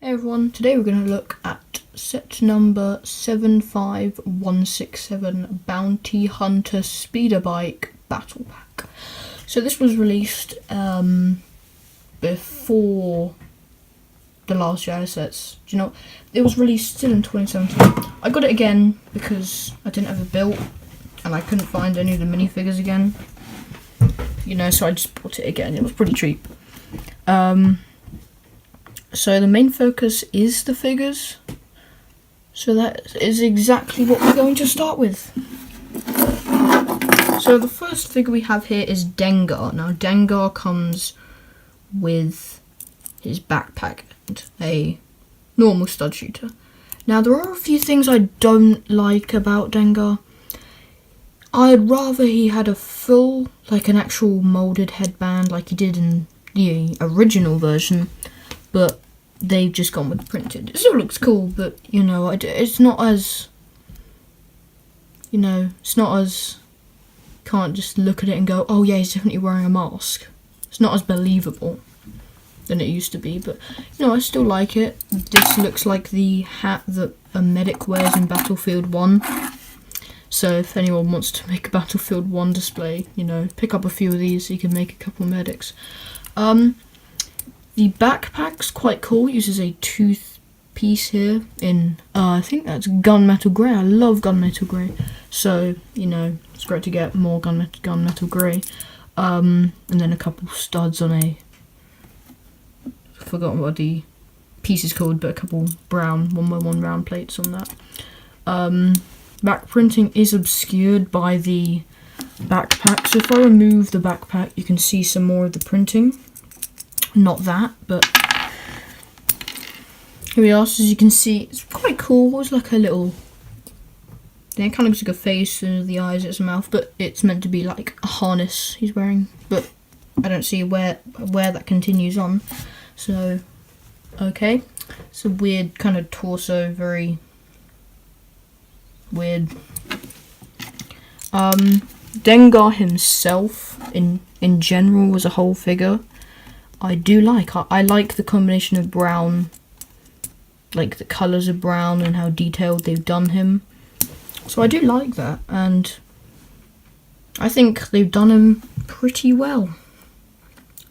Hey everyone, today we're going to look at set number 75167 Bounty Hunter Speeder Bike Battle Pack. So this was released before the last Jedi sets. Do you know, it was released still in 2017. I got it again because I didn't have it built and I couldn't find any of the minifigures again. You know, so I just bought it again. It was pretty cheap. So the main focus is the figures. So that is exactly what we're going to start with. So the first figure we have here is Dengar. Now Dengar comes with his backpack and a normal stud shooter. Now there are a few things I don't like about Dengar. I'd rather he had a full, like an actual molded headband like he did in the original version. But they've just gone with printed. It still looks cool, but, you know, it's not as, can't just look at it and go, oh yeah, he's definitely wearing a mask. It's not as believable than it used to be, but, you know, I still like it. This looks like the hat that a medic wears in Battlefield 1. So if anyone wants to make a Battlefield 1 display, you know, pick up a few of these so you can make a couple of medics. The backpack's quite cool. It uses a tooth piece here in, I think that's gunmetal grey. I love gunmetal grey. So, you know, it's great to get more gunmetal grey. And then a couple studs on a, I've forgotten what the piece is called, but a couple brown 1x1 round plates on that. Back printing is obscured by the backpack. So if I remove the backpack, you can see some more of the printing. Not that, but here we are. So as you can see, it's quite cool. It's like a little, yeah, it kind of looks like a face and the eyes, it's a mouth, but it's meant to be like a harness he's wearing. But I don't see where that continues on. So, okay, it's a weird kind of torso, very weird. Dengar himself, in general, as a whole figure, I do like. I like the combination of brown, like the colours of brown and how detailed they've done him. So I do like that, and I think they've done him pretty well.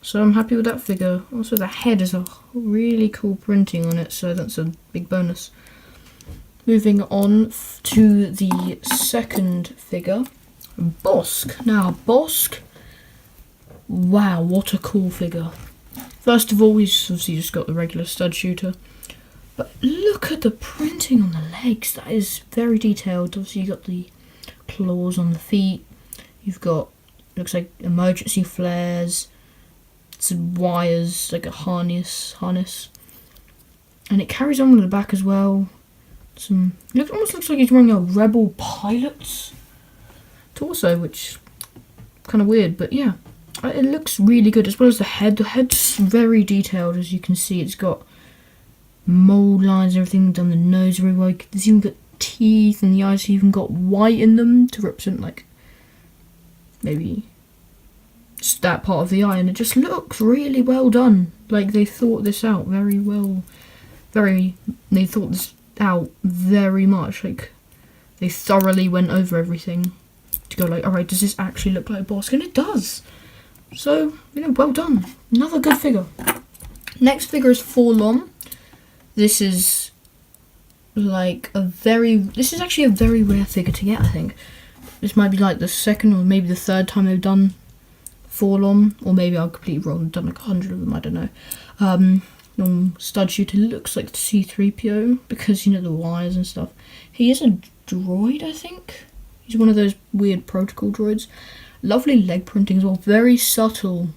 So I'm happy with that figure. Also the head has a really cool printing on it, so that's a big bonus. Moving on to the second figure, Bossk. Now Bossk, wow, what a cool figure. First of all, he's obviously just got the regular stud shooter. But look at the printing on the legs. That is very detailed. Obviously, you've got the claws on the feet. You've got, looks like emergency flares. Some wires, like a harness. And it carries on with the back as well. It almost looks like he's wearing a Rebel pilot's torso, which kind of weird, but yeah. It looks really good, as well as the head. The head's very detailed, as you can see. It's got mold lines and everything down the nose very well. There's even got teeth, and the eyes have even got white in them to represent, like, maybe just that part of the eye. And it just looks really well done. Like, they thought this out very well. They thought this out very much. Like, they thoroughly went over everything to go like, alright, does this actually look like Bossk? And it does. So, you know, well done. Another good figure. Next figure is Forlom. This is like this is actually a very rare figure to get, I think. This might be like the second or maybe the third time they've done Forlom, or maybe I'm completely wrong, done like 100 of them, I don't know. Stud shooter looks like the C-3PO because, you know, the wires and stuff. He is a droid, I think. He's one of those weird protocol droids. Lovely leg printing as well, very subtle,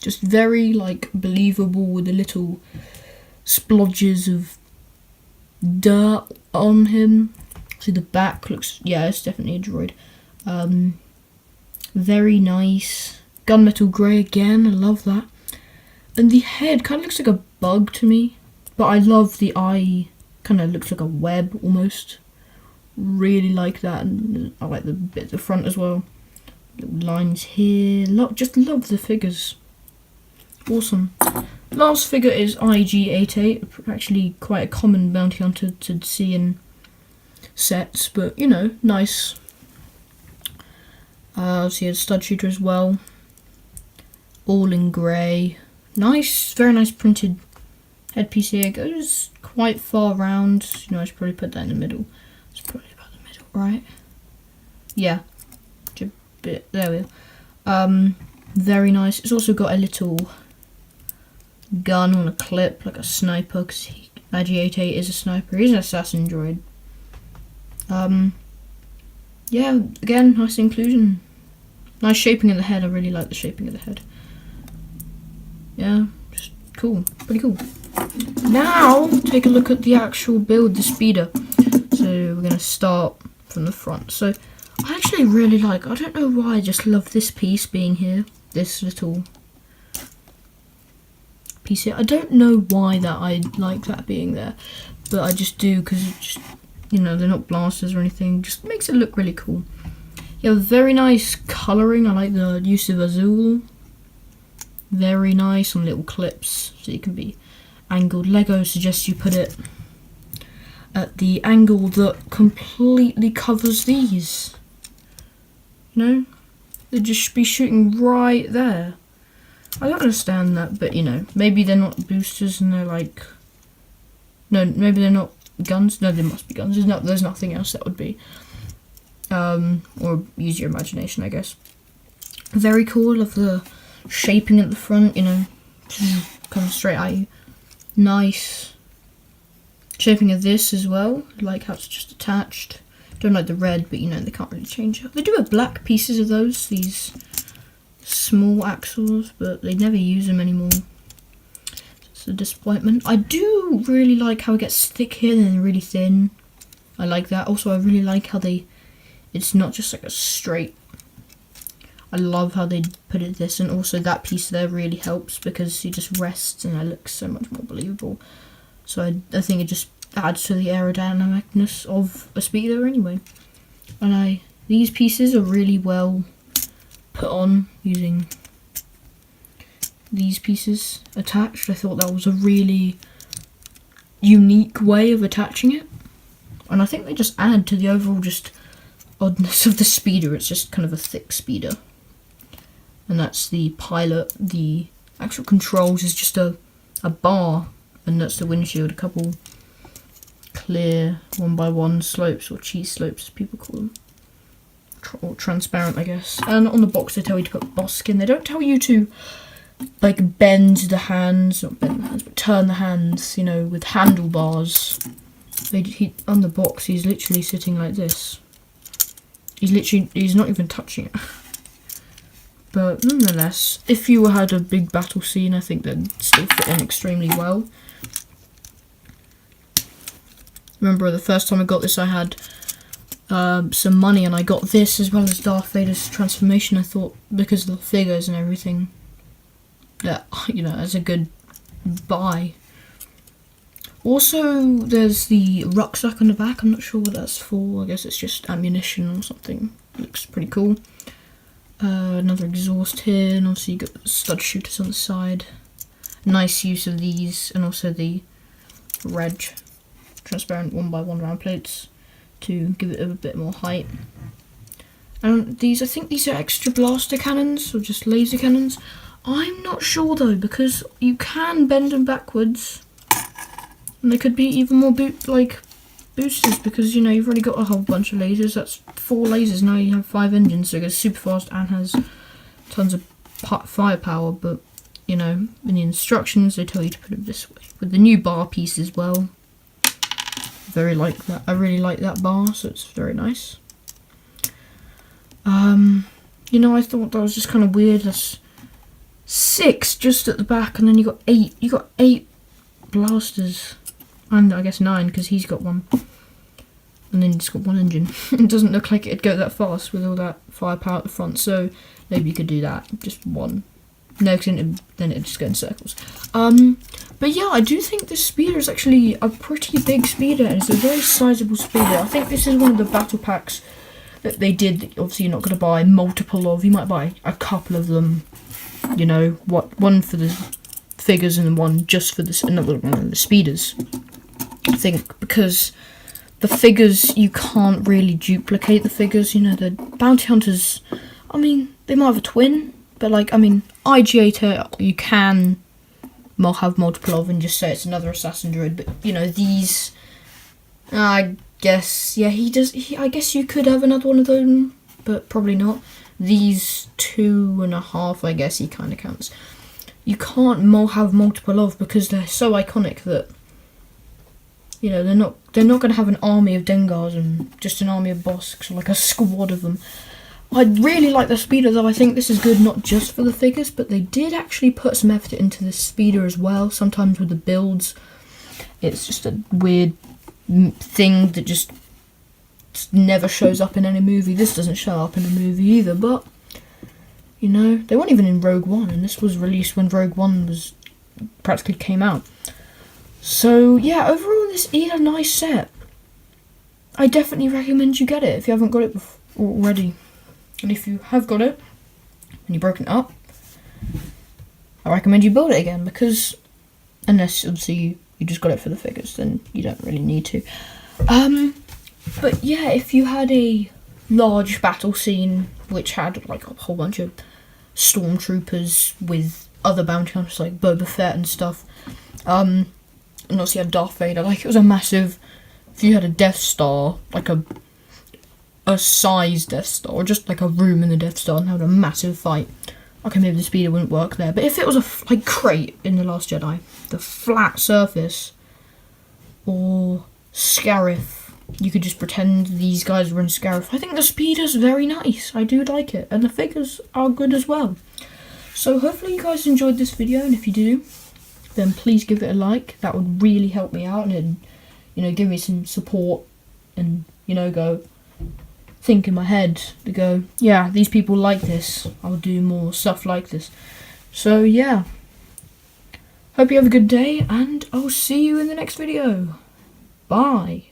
just very like believable with the little splodges of dirt on him. See the back looks, yeah, it's definitely a droid. Very nice, gunmetal grey again, I love that. And the head kind of looks like a bug to me, but I love the eye, kind of looks like a web almost. Really like that, and I like the bit at the front as well. Little lines here. Just love the figures. Awesome. Last figure is IG-88, actually quite a common bounty hunter to see in sets, but you know, nice. So yeah, stud shooter as well. All in grey. Nice, very nice printed headpiece here. It goes quite far round. You know, I should probably put that in the middle. It's probably about the middle, right? Yeah. Just a bit, there we go. Very nice. It's also got a little gun on a clip, like a sniper, because IG-88 is a sniper. He's an assassin droid. Yeah, again, nice inclusion. Nice shaping of the head. I really like the shaping of the head. Yeah, just cool. Pretty cool. Now, take a look at the actual build, the speeder. So we're going to start from the front. So I actually really like, I don't know why, I just love this piece being here. This little piece here. I don't know why that I like that being there, but I just do, because it just, you know, they're not blasters or anything. Just makes it look really cool. You have very nice colouring. I like the use of Azul. Very nice on little clips, so you can be angled. Lego suggests you put it at the angle that completely covers these. You know? They'd just be shooting right there. I don't understand that, but you know, maybe they're not boosters and they're like... No, maybe they're not guns. No, they must be guns. There's nothing else that would be. Or use your imagination, I guess. Very cool of the shaping at the front, you know, comes straight at you. Nice shaping of this as well. I like how it's just attached. Don't like the red, but you know, they can't really change it. They do have black pieces of those, these small axles, but they never use them anymore. It's a disappointment. I do really like how it gets thick here and then really thin. I like that. Also, I really like how it's not just like a straight. I love how they put it this, and also that piece there really helps because it just rests and it looks so much more believable. So I think it just adds to the aerodynamicness of a speeder anyway. And these pieces are really well put on using these pieces attached. I thought that was a really unique way of attaching it, and I think they just add to the overall just oddness of the speeder. It's just kind of a thick speeder. And that's the pilot. The actual controls is just a bar, and that's the windshield. A couple clear 1x1 slopes, or cheese slopes as people call them. Or transparent, I guess. And on the box they tell you to put boss skin. They don't tell you to like bend the hands, not bend the hands, but turn the hands, you know, with handlebars. On the box he's literally sitting like this. He's not even touching it. But nonetheless, if you had a big battle scene, I think they'd still fit in extremely well. Remember the first time I got this, I had some money and I got this as well as Darth Vader's transformation. I thought, because of the figures and everything, that, you know, as a good buy. Also, there's the rucksack on the back. I'm not sure what that's for. I guess it's just ammunition or something. Looks pretty cool. Another exhaust here, and obviously you got stud shooters on the side. Nice use of these, and also the red transparent 1x1 round plates to give it a bit more height. And these, I think these are extra blaster cannons, or just laser cannons. I'm not sure though, because you can bend them backwards, and they could be even more boosters, because you know you've already got a whole bunch of lasers. That's 4 lasers. Now you have 5 engines, so it goes super fast and has tons of firepower. But you know, in the instructions they tell you to put it this way with the new bar piece as well. Very like that. I really like that bar, so it's very nice. You know, I thought that was just kind of weird. That's 6 just at the back, and then you got 8. You got 8 blasters. And I guess 9 because he's got 1. And then he's got 1 engine. It doesn't look like it'd go that fast with all that firepower at the front, so maybe you could do that. Just 1. No, because then it'd just go in circles. But yeah, I do think this speeder is actually a pretty big speeder, and it's a very sizable speeder. I think this is one of the battle packs that they did that obviously you're not going to buy multiple of. You might buy a couple of them you know, one for the figures and one just for another one of the speeders. I think because the figures, you can't really duplicate the figures. You know, the bounty hunters, I mean, they might have a twin, but like, I mean, IG-8 you can have multiple of and just say it's another assassin droid, but you know, these, I guess, yeah, I guess you could have another one of them, but probably not. These 2.5, I guess he kind of counts. You can't have multiple of because they're so iconic that, you know, they're not going to have an army of Dengars and just an army of Bosks, or like a squad of them. I really like the speeder though. I think this is good not just for the figures, but they did actually put some effort into the speeder as well. Sometimes with the builds, it's just a weird thing that just never shows up in any movie. This doesn't show up in a movie either, but you know, they weren't even in Rogue One, and this was released when Rogue One was practically came out. So yeah, overall this is a nice set. I definitely recommend you get it if you haven't got it already. And if you have got it and you've broken it up, I recommend you build it again, because unless obviously you just got it for the figures, then you don't really need to. But yeah, if you had a large battle scene which had like a whole bunch of stormtroopers with other bounty hunters like Boba Fett and stuff, and also you had Darth Vader, like it was a massive, if you had a Death Star, like a size Death Star, or just like a room in the Death Star and had a massive fight, okay, maybe the speeder wouldn't work there. But if it was a like crate in The Last Jedi, the flat surface, or Scarif, you could just pretend these guys were in Scarif. I think the speeder's very nice. I do like it, and the figures are good as well. So hopefully you guys enjoyed this video, and if you do, then please give it a like. That would really help me out, and it'd, you know, give me some support, and you know, go think in my head to go, yeah, these people like this, I'll do more stuff like this. So yeah, hope you have a good day, and I'll see you in the next video. Bye.